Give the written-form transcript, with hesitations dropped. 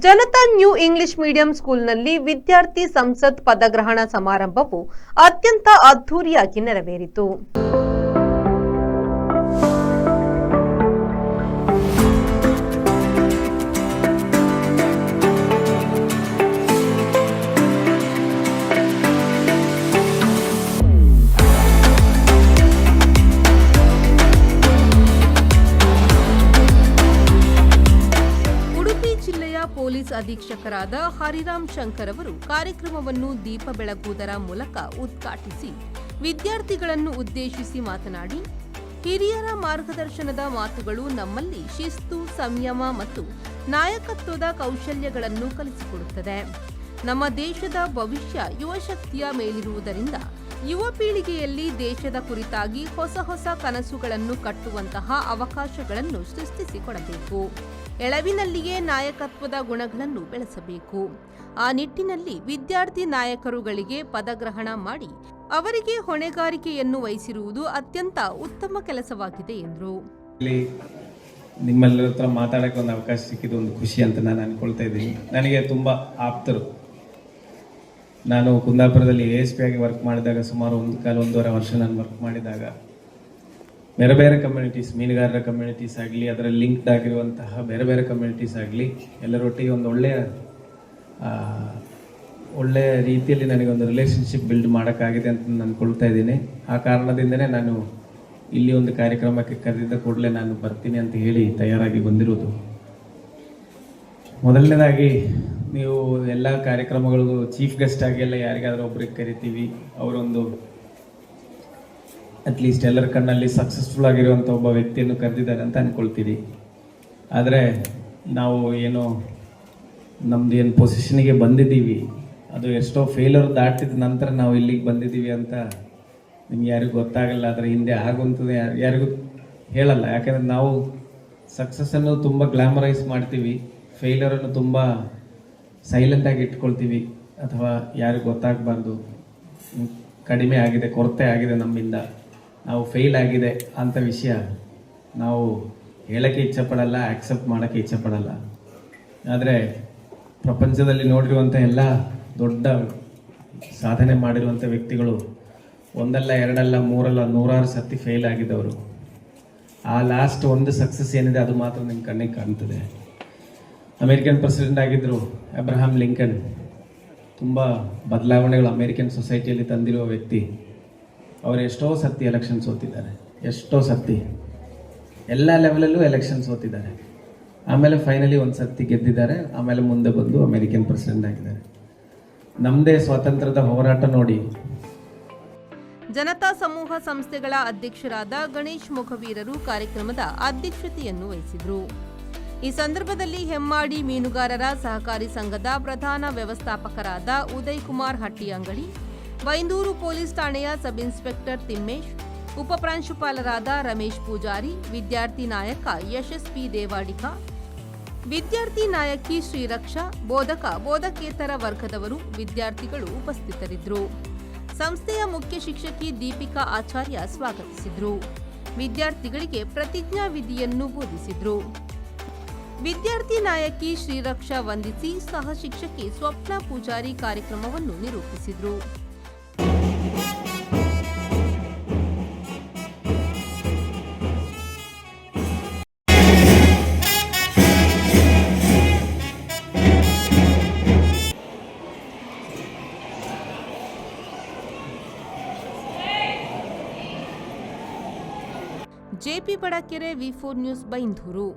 Janata new English medium ಸ್ಕೂಲ್ನಲ್ಲಿ ವಿದ್ಯಾರ್ಥಿ ಸಂಸತ್ ಪದಗ್ರಹಣ ಸಮಾರಂಭವು ಅತ್ಯಂತ ಅದ್ಧೂರಿಯಾಗಿ ನೆರವೇರಿತು. ಪೊಲೀಸ್ ಅಧೀಕ್ಷಕರಾದ ಹರಿರಾಮ್ ಶಂಕರ್ ಅವರು ಕಾರ್ಯಕ್ರಮವನ್ನು ದೀಪ ಬೆಳಗುವುದರ ಮೂಲಕ ಉದ್ಘಾಟಿಸಿ ವಿದ್ಯಾರ್ಥಿಗಳನ್ನು ಉದ್ದೇಶಿಸಿ ಮಾತನಾಡಿ, ಹಿರಿಯರ ಮಾರ್ಗದರ್ಶನದ ಮಾತುಗಳು ನಮ್ಮಲ್ಲಿ ಶಿಸ್ತು, ಸಂಯಮ ಮತ್ತು ನಾಯಕತ್ವದ ಕೌಶಲ್ಯಗಳನ್ನು ಕಲಿಸಿಕೊಡುತ್ತದೆ. ನಮ್ಮ ದೇಶದ ಭವಿಷ್ಯ ಯುವ ಶಕ್ತಿಯ ಮೇಲಿರುವುದರಿಂದ ಯುವ ಪೀಳಿಗೆಯಲ್ಲಿ ದೇಶದ ಕುರಿತಾಗಿ ಹೊಸ ಕನಸುಗಳನ್ನು ಕಟ್ಟುವಂತಹ ಅವಕಾಶಗಳನ್ನು ಸೃಷ್ಟಿಸಿಕೊಡಬೇಕು. ಎಳವಿನಲ್ಲಿಯೇ ನಾಯಕತ್ವದ ಗುಣಗಳನ್ನು ಬೆಳೆಸಬೇಕು. ಆ ನಿಟ್ಟಿನಲ್ಲಿ ವಿದ್ಯಾರ್ಥಿ ನಾಯಕರುಗಳಿಗೆ ಪದಗ್ರಹಣ ಮಾಡಿ ಅವರಿಗೆ ಹೊಣೆಗಾರಿಕೆಯನ್ನು ವಹಿಸಿರುವುದು ಅತ್ಯಂತ ಉತ್ತಮ ಕೆಲಸವಾಗಿದೆ ಎಂದರು. ನಿಮ್ಮೆಲ್ಲರ ಹತ್ರ ಮಾತಾಡೋಕ್ಕೆ ಒಂದು ಅವಕಾಶ ಸಿಕ್ಕಿದ್ದು ಒಂದು ಖುಷಿ ಅಂತ ನಾನು ಅನ್ಕೊಳ್ತಾ ಇದ್ದೀನಿ. ನನಗೆ ತುಂಬ ಆಪ್ತರು. ನಾನು ಕುಂದಾಪುರದಲ್ಲಿ ASP ಆಗಿ ವರ್ಕ್ ಮಾಡಿದಾಗ ಸುಮಾರು 1.5-1.5 ವರ್ಷ ನಾನು ವರ್ಕ್ ಮಾಡಿದಾಗ ಬೇರೆ ಕಮ್ಯುನಿಟೀಸ್, ಮೀನುಗಾರರ ಕಮ್ಯುನಿಟೀಸ್ ಆಗಲಿ, ಅದರಲ್ಲಿ ಲಿಂಕ್ಡ್ ಆಗಿರುವಂತಹ ಬೇರೆ ಕಮ್ಯುನಿಟೀಸ್ ಆಗಲಿ, ಎಲ್ಲರೊಟ್ಟಿಗೆ ಒಂದು ಒಳ್ಳೆಯ ರೀತಿಯಲ್ಲಿ ನನಗೊಂದು ರಿಲೇಷನ್ಶಿಪ್ ಬಿಲ್ಡ್ ಮಾಡೋಕ್ಕಾಗಿದೆ ಅಂತ ನಾನು ಅಂದ್ಕೊಳ್ತಾ ಇದ್ದೀನಿ. ಆ ಕಾರಣದಿಂದನೇ ನಾನು ಇಲ್ಲಿ ಒಂದು ಕಾರ್ಯಕ್ರಮಕ್ಕೆ ಕರೆದಿದ್ದ ಕೂಡಲೇ ನಾನು ಬರ್ತೀನಿ ಅಂತ ಹೇಳಿ ತಯಾರಾಗಿ ಬಂದಿರೋದು. ಮೊದಲನೇದಾಗಿ ನೀವು ಎಲ್ಲ ಕಾರ್ಯಕ್ರಮಗಳಿಗೂ ಚೀಫ್ ಗೆಸ್ಟ್ ಆಗಿ ಎಲ್ಲ ಯಾರಿಗಾದ್ರೂ ಒಬ್ರಿಗೆ ಕರಿತೀವಿ, ಅವರೊಂದು ಅಟ್ಲೀಸ್ಟ್ ಎಲ್ಲರ ಕಣ್ಣಲ್ಲಿ ಸಕ್ಸಸ್ಫುಲ್ ಆಗಿರುವಂಥ ಒಬ್ಬ ವ್ಯಕ್ತಿಯನ್ನು ಕರೆದಿದ್ದಾರೆ ಅಂತ ಅಂದ್ಕೊಳ್ತೀರಿ. ಆದರೆ ನಾವು ನಮ್ದು ಏನು ಪೊಸಿಷನಿಗೆ ಬಂದಿದ್ದೀವಿ ಅದು ಎಷ್ಟೋ ಫೇಲ್ಯೂರ್ ದಾಟಿದ ನಂತರ ನಾವು ಇಲ್ಲಿಗೆ ಬಂದಿದ್ದೀವಿ ಅಂತ ನಿಮ್ಗೆ ಯಾರಿಗೂ ಗೊತ್ತಾಗಲ್ಲ. ಅದರ ಹಿಂದೆ ಆಗುವಂಥದ್ದು ಯಾರಿಗೂ ಹೇಳಲ್ಲ. ಯಾಕಂದರೆ ನಾವು ಸಕ್ಸಸ್ಸನ್ನು ತುಂಬ ಗ್ಲಾಮರೈಸ್ ಮಾಡ್ತೀವಿ, ಫೇಲ್ಯೂರನ್ನು ತುಂಬ ಸೈಲೆಂಟಾಗಿ ಇಟ್ಕೊಳ್ತೀವಿ, ಅಥವಾ ಯಾರಿಗೂ ಗೊತ್ತಾಗಬಾರ್ದು ಕಡಿಮೆ ಆಗಿದೆ, ಕೊರತೆ ಆಗಿದೆ, ನಮ್ಮಿಂದ ನಾವು ಫೇಲ್ ಆಗಿದೆ ಅಂತ ವಿಷಯ ನಾವು ಹೇಳೋಕ್ಕೆ ಇಚ್ಛೆಪಡಲ್ಲ, ಆಕ್ಸೆಪ್ಟ್ ಮಾಡೋಕ್ಕೆ ಇಚ್ಛೆಪಡಲ್ಲ. ಆದರೆ ಪ್ರಪಂಚದಲ್ಲಿ ನೋಡಿರುವಂಥ ಎಲ್ಲ ದೊಡ್ಡ ಸಾಧನೆ ಮಾಡಿರುವಂಥ ವ್ಯಕ್ತಿಗಳು ಒಂದಲ್ಲ, ಎರಡಲ್ಲ, ಮೂರಲ್ಲ, 100 ಸತಿ ಫೇಲ್ ಆಗಿದ್ದವರು. ಆ ಲಾಸ್ಟ್ ಒಂದು ಸಕ್ಸಸ್ ಏನಿದೆ ಅದು ಮಾತ್ರ ನಿಮ್ಮ ಕಣ್ಣಿಗೆ ಕಾಣ್ತದೆ. ಅಮೇರಿಕನ್ ಪ್ರೆಸಿಡೆಂಟ್ ಆಗಿದ್ದರು ಅಬ್ರಹಾಂ ಲಿಂಕನ್. ತುಂಬ ಬದಲಾವಣೆಗಳು ಅಮೇರಿಕನ್ ಸೊಸೈಟಿಯಲ್ಲಿ ತಂದಿರುವ ವ್ಯಕ್ತಿ. ಅವರು ಎಷ್ಟೋ ಸತಿ ಎಲೆಕ್ಷನ್ ಸೋತಿದ್ದಾರೆ, ಎಷ್ಟೋ ಸತಿ ಎಲ್ಲ ಲೆವೆಲಲ್ಲೂ ಎಲೆಕ್ಷನ್ ಸೋತಿದ್ದಾರೆ. ಆಮೇಲೆ ಫೈನಲಿ ಒಂದು ಸತಿ ಗೆದ್ದಿದ್ದಾರೆ. ಆಮೇಲೆ ಮುಂದೆ ಬಂದು ಅಮೇರಿಕನ್ ಪ್ರೆಸಿಡೆಂಟ್ ಆಗಿದ್ದಾರೆ. ನಮ್ಮದೇ ಸ್ವಾತಂತ್ರ್ಯದ ಹೋರಾಟ ನೋಡಿ. ಜನತಾ ಸಮೂಹ ಸಂಸ್ಥೆಗಳ ಅಧ್ಯಕ್ಷರಾದ ಗಣೇಶ್ ಮೊಗವೀರರು ಕಾರ್ಯಕ್ರಮದ ಅಧ್ಯಕ್ಷತೆಯನ್ನು ವಹಿಸಿದರು. ಈ ಸಂದರ್ಭದಲ್ಲಿ ಹೆಮ್ಮಾಡಿ ಮೀನುಗಾರರ ಸಹಕಾರಿ ಸಂಘದ ಪ್ರಧಾನ ವ್ಯವಸ್ಥಾಪಕರಾದ ಉದಯ್ ಕುಮಾರ್ ಹಟ್ಟಿಯಂಗಡಿ, ಬೈಂದೂರು ಪೊಲೀಸ್ ಠಾಣೆಯ ಸಬ್ ಇನ್ಸ್ಪೆಕ್ಟರ್ ತಿಮ್ಮೇಶ್, ಉಪಪ್ರಾಂಶುಪಾಲರಾದ ರಮೇಶ್ ಪೂಜಾರಿ, ವಿದ್ಯಾರ್ಥಿ ನಾಯಕ ಯಶಸ್ವಿ ದೇವಾಡಿಕ, ವಿದ್ಯಾರ್ಥಿ ನಾಯಕಿ ಶ್ರೀರಕ್ಷಾ, ಬೋಧಕೇತರ ವರ್ಗದವರು, ವಿದ್ಯಾರ್ಥಿಗಳು ಉಪಸ್ಥಿತರಿದ್ದರು. ಸಂಸ್ಥೆಯ ಮುಖ್ಯ ಶಿಕ್ಷಕಿ ದೀಪಿಕಾ ಆಚಾರ್ಯ ಸ್ವಾಗತಿಸಿದರು. ವಿದ್ಯಾರ್ಥಿಗಳಿಗೆ ಪ್ರತಿಜ್ಞಾ ವಿಧಿಯನ್ನು ಬೋಧಿಸಿದರು. ವಿದ್ಯಾರ್ಥಿ ನಾಯಕಿ ಶ್ರೀರಕ್ಷಾ ವಂದಿಸಿ, ಸಹ ಶಿಕ್ಷಕಿ ಸ್ವಪ್ನ ಪೂಜಾರಿ ಕಾರ್ಯಕ್ರಮವನ್ನು ನಿರೂಪಿಸಿದರು. JP Badakere, V4 news, Byndoor.